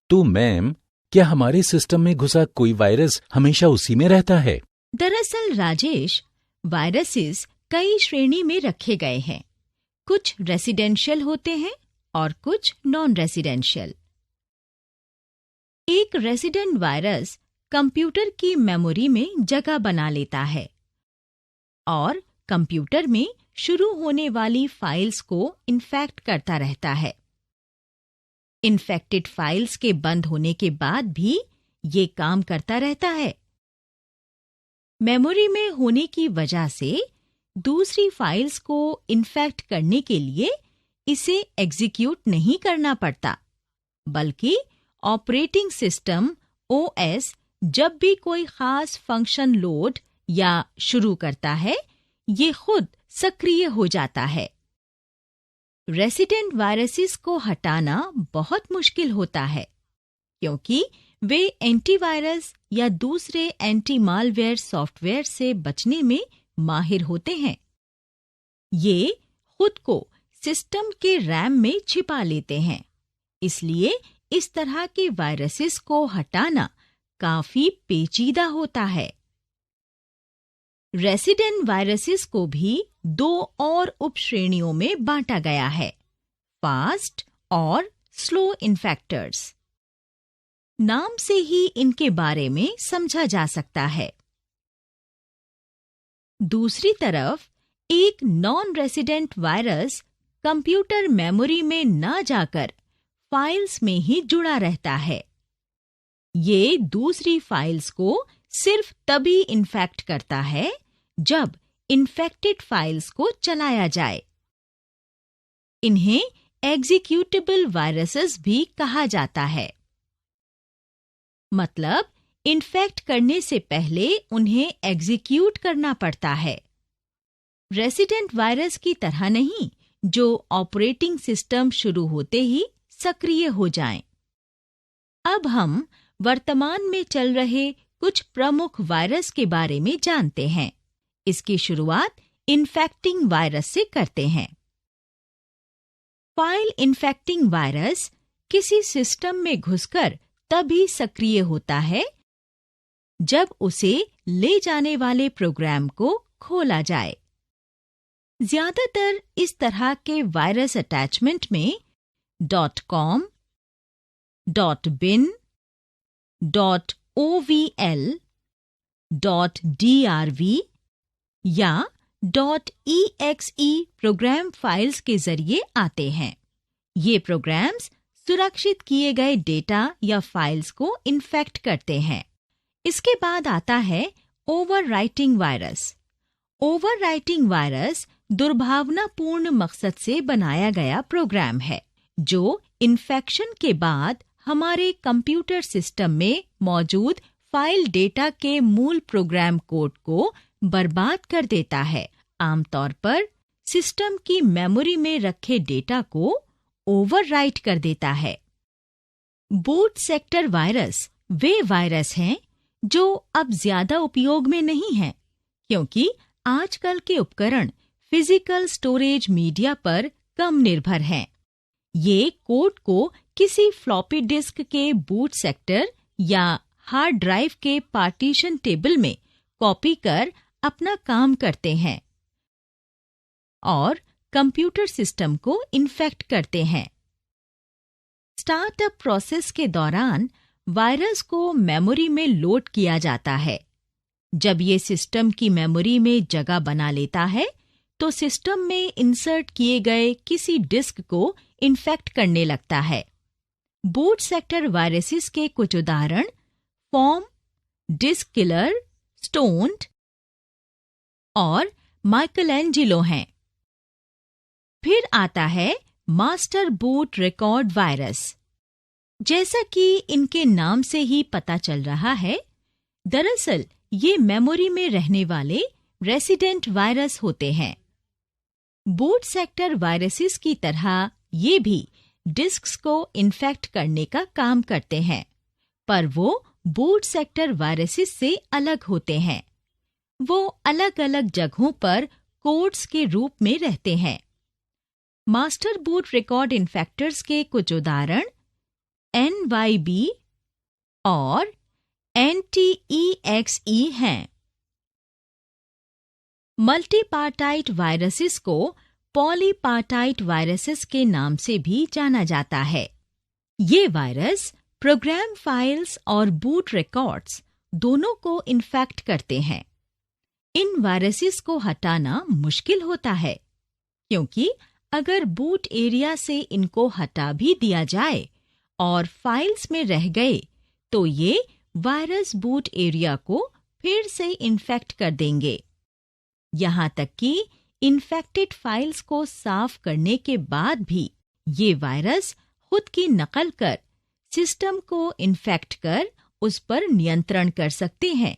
तो मैम, क्या हमारे सिस्टम में घुसा कोई वायरस हमेशा उसी में रहता है? दरअसल राजेश, वायरसेस कई श्रेणी में रखे गए हैं। कुछ रेसिडेंशियल होते हैं और कुछ नॉन रेसिडेंशियल। एक रेसिडेंट वायरस कंप्यूटर की मेमोरी में जगह बना लेता है और कंप्यूटर में शुरू होने वाली फाइल्स को इन्फेक्ट करता रहता है। इन्फेक्टेड फाइल्स के बंद होने के बाद भी ये काम करता रहता है। मेमोरी में होने की वजह से दूसरी फाइल्स को इन्फेक्ट करने के लिए इसे एग्जीक्यूट नहीं करना पड़ता, बल्कि ऑपरेटिंग सिस्टम OS जब भी कोई खास फंक्शन लोड या शुरू करता है, ये खुद सक्रिय हो जाता है। रेसिडेंट वायरसेस को हटाना बहुत मुश्किल होता है, क्योंकि वे एंटीवायरस या दूसरे एंटी मालवेयर सॉफ्टवेयर से बचने में माहिर होते हैं। ये खुद को सिस्टम के रैम में छिपा लेते हैं, इसलिए इस तरह के वायरसेस को हटाना काफी पेचीदा होता है। रेसिडेंट वायरसेस को भी 2 और उपश्रेणियों में बांटा गया है, फास्ट और स्लो इन्फेक्टर्स। नाम से ही इनके बारे में समझा जा सकता है। दूसरी तरफ एक non resident virus computer memory में न जाकर फाइल्स में ही जुड़ा रहता है। ये दूसरी फाइल्स को सिर्फ तभी इन्फेक्ट करता है जब इन्फेक्टेड फाइल्स को चलाया जाए। इन्हें एग्जीक्यूटेबल वायरसेस भी कहा जाता है। मतलब इन्फेक्ट करने से पहले उन्हें एग्जीक्यूट करना पड़ता है। रेसिडेंट वायरस की तरह नहीं, जो ऑपरेटिंग सिस्टम शुरू होते ही सक्रिय हो जाएं। अब हम वर्तमान में चल रहे कुछ प्रमुख वायरस के बारे में जानते हैं। इसकी शुरुआत इन्फेक्टिंग वायरस से करते हैं। फाइल इन्फेक्टिंग वायरस किसी सिस्टम में घुसकर तभी सक्रिय होता है जब उसे ले जाने वाले प्रोग्राम को खोला जाए। ज्यादातर इस तरह के वायरस अटैचमेंट में .com, .bin, .ovl, .drv या .exe प्रोग्राम फाइल्स के जरिए आते हैं। ये प्रोग्राम्स सुरक्षित किए गए डेटा या फाइल्स को इन्फेक्ट करते हैं। इसके बाद आता है ओवरराइटिंग वायरस। ओवरराइटिंग वायरस दुर्भावनापूर्ण मकसद से बनाया गया प्रोग्राम है, जो इन्फेक्शन के बाद हमारे कंप्यूटर सिस्टम में मौजूद फाइल डेटा के मूल प्रोग्राम कोड को बर्बाद कर देता है। आमतौर पर सिस्टम की मेमोरी में रखे डेटा को ओवरराइट कर देता है। बूट सेक्टर वायरस वे वायरस हैं जो अब ज्यादा उपयोग में नहीं हैं, क्योंकि आजकल के उपकरण फिजिकल स्टोरेज मीडिया पर कम निर्भर हैं। ये कोड को किसी फ्लॉपी डिस्क के बूट सेक्टर या हार्ड ड्राइव के पार्टीशन टेबल में कॉपी कर अपना काम करते हैं और कंप्यूटर सिस्टम को इन्फेक्ट करते हैं। स्टार्टअप प्रोसेस के दौरान वायरस को मेमोरी में लोड किया जाता है। जब ये सिस्टम की मेमोरी में जगह बना लेता है, तो सिस्टम में इंसर्ट किए गए किसी डिस्क को इन्फेक्ट करने लगता है। बूट सेक्टर वायरसेस के कुछ उदाहरण फॉर्म, डिस्क किलर, स्टोन्ड और माइकलएंजेलो हैं। फिर आता है मास्टर बूट रिकॉर्ड वायरस। जैसा कि इनके नाम से ही पता चल रहा है, दरअसल ये मेमोरी में रहने वाले रेसिडेंट वायरस होते हैं। बूट सेक्टर वायरसेस की तरह ये भी डिस्क्स को इन्फेक्ट करने का काम करते हैं, पर वो बूट सेक्टर वायरसेस से अलग होते हैं। वो अलग-अलग जगहों पर कोड्स के रूप में रहते हैं। मास्टर बूट रिकॉर्ड इन्फेक्टर्स के कुछ उदाहरण NYB और NTEXE हैं। मल्टीपार्टाइट वायरसेस को पॉलीपार्टाइट वायरसेस के नाम से भी जाना जाता है। ये वायरस प्रोग्राम फाइल्स और बूट रिकॉर्ड्स दोनों को इन्फेक्ट करते हैं। इन वायरसेस को हटाना मुश्किल होता है, क्योंकि अगर बूट एरिया से इनको हटा भी दिया जाए और फाइल्स में रह गए तो ये वायरस बूट एरिया को फिर से इन्फेक्ट कर देंगे। यहाँ तक कि इन्फेक्टेड फाइल्स को साफ करने के बाद भी ये वायरस खुद की नकल कर सिस्टम को इन्फेक्ट कर उस पर नियंत्रण कर सकते हैं।